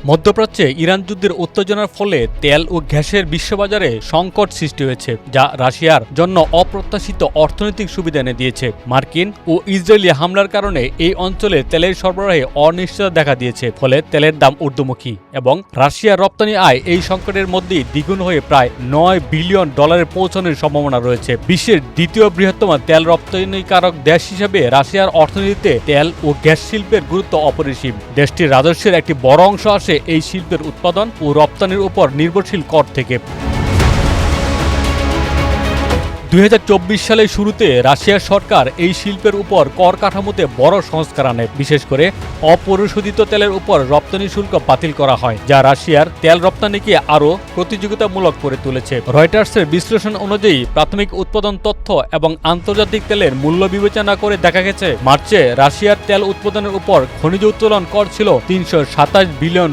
মধ্যপ্রাচ্যে ইরান যুদ্ধের উত্তেজনার ফলে তেল ও গ্যাসের বিশ্ববাজারে সংকট সৃষ্টি হয়েছে, যা রাশিয়ার জন্য অপ্রত্যাশিত অর্থনৈতিক সুবিধা এনে দিয়েছে। মার্কিন ও ইসরায়েলি হামলার কারণে এই অঞ্চলে তেলের সরবরাহে অনিশ্চয়তা দেখা দিয়েছে, ফলে তেলের দাম ঊর্ধ্বমুখী এবং রাশিয়ার রপ্তানি আয় এই সংকটের মধ্যেই দ্বিগুণ হয়ে প্রায় $9 বিলিয়ন পৌঁছানোর সম্ভাবনা রয়েছে। বিশ্বের দ্বিতীয় বৃহত্তম তেল রপ্তানিকারক দেশ হিসেবে রাশিয়ার অর্থনীতিতে তেল ও গ্যাস শিল্পের গুরুত্ব অপরিসীম। দেশটির রাজস্বের একটি বড় অংশ আসে এই শিল্পের উৎপাদন ও রপ্তানির উপর নির্ভরশীল কর থেকে। 2024 সালের শুরুতে রাশিয়ার সরকার এই শিল্পের উপর কর কাঠামোতে বড় সংস্কার আনে। বিশেষ করে অপরিশোধিত তেলের উপর রপ্তানি শুল্ক বাতিল করা হয়, যা রাশিয়ার তেল রপ্তানিকে আরও প্রতিযোগিতামূলক করে তুলেছে। রয়টার্সের বিশ্লেষণ অনুযায়ী প্রাথমিক উৎপাদন তথ্য এবং আন্তর্জাতিক তেলের মূল্য বিবেচনা করে দেখা গেছে, মার্চে রাশিয়ার তেল উৎপাদনের উপর খনিজ উত্তোলন কর ছিল $327 বিলিয়ন,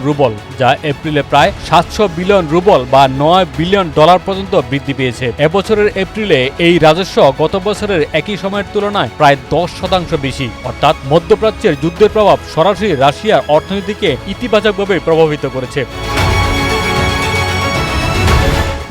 যা এপ্রিলে প্রায় $700 বিলিয়ন বা $9 বিলিয়ন পর্যন্ত বৃদ্ধি পেয়েছে। এবছরের এপ্রিলে এই রাজস্ব গত বছরের একই সময়ের তুলনায় প্রায় 10% বেশি। অর্থাৎ মধ্যপ্রাচ্যের যুদ্ধের প্রভাব সরাসরি রাশিয়ার অর্থনীতিকে ইতিবাচকভাবে প্রভাবিত করেছে।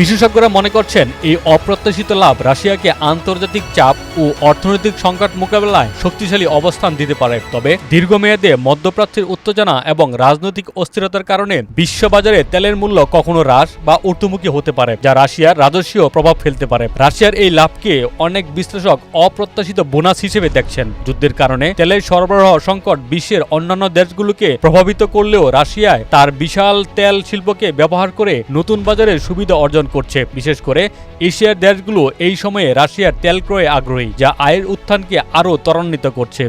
বিশেষজ্ঞরা মনে করছেন, এই অপ্রত্যাশিত লাভ রাশিয়াকে আন্তর্জাতিক চাপ ও অর্থনৈতিক সংকট মোকাবেলায় শক্তিশালী অবস্থান দিতে পারে। তবে দীর্ঘমেয়াদে মধ্যপ্রাচ্যের উত্তেজনা এবং রাজনৈতিক অস্থিরতার কারণে বিশ্ববাজারে তেলের মূল্য কখনো হ্রাস বা ঊর্ধ্বমুখী হতে পারে, যা রাশিয়ার রাজস্বীয় প্রভাব ফেলতে পারে। রাশিয়ার এই লাভকে অনেক বিশ্লেষক অপ্রত্যাশিত বোনাস হিসেবে দেখছেন। যুদ্ধের কারণে তেলের সরবরাহ সংকট বিশ্বের অন্যান্য দেশগুলোকে প্রভাবিত করলেও রাশিয়ায় তার বিশাল তেল শিল্পকে ব্যবহার করে নতুন বাজারের সুবিধা অর্জন করছে। বিশেষ করে এশিয়ার দেশগুলো এই সময়ে রাশিয়ার তেল ক্রয়ে আগ্রহী, যা আয়ের উত্থানকে আরও ত্বরান্বিত করছে।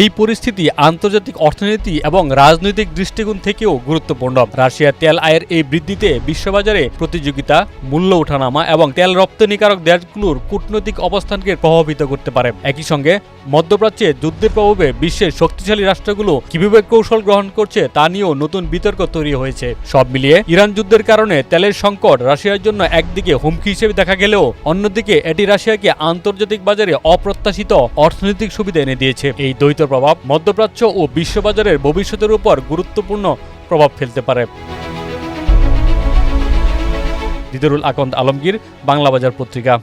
এই পরিস্থিতি আন্তর্জাতিক অর্থনীতি এবং রাজনৈতিক দৃষ্টিকোণ থেকেও গুরুত্বপূর্ণ। রাশিয়ার তেল আয়ের এই বৃদ্ধিতে বিশ্ববাজারে প্রতিযোগিতা, মূল্য ওঠানামা এবং তেল রপ্তানিকারক দেশগুলোর কূটনৈতিক অবস্থানকে প্রভাবিত করতে পারে। একই সঙ্গে মধ্যপ্রাচ্যে যুদ্ধের প্রভাবে বিশ্বের শক্তিশালী রাষ্ট্রগুলো কিভাবে কৌশল গ্রহণ করছে তা নিয়েও নতুন বিতর্ক তৈরি হয়েছে। সব মিলিয়ে ইরান যুদ্ধের কারণে তেলের সংকট রাশিয়ার জন্য একদিকে হুমকি হিসেবে দেখা গেলেও অন্যদিকে এটি রাশিয়াকে আন্তর্জাতিক বাজারে অপ্রত্যাশিত অর্থনৈতিক সুবিধা এনে দিয়েছে। এই প্রভাব মধ্যপ্রাচ্য ও বিশ্ববাজারের ভবিষ্যতের উপর গুরুত্বপূর্ণ প্রভাব ফেলতে পারে। দিদারুল আকন্দ আলমগীর, বাংলা বাজার পত্রিকা।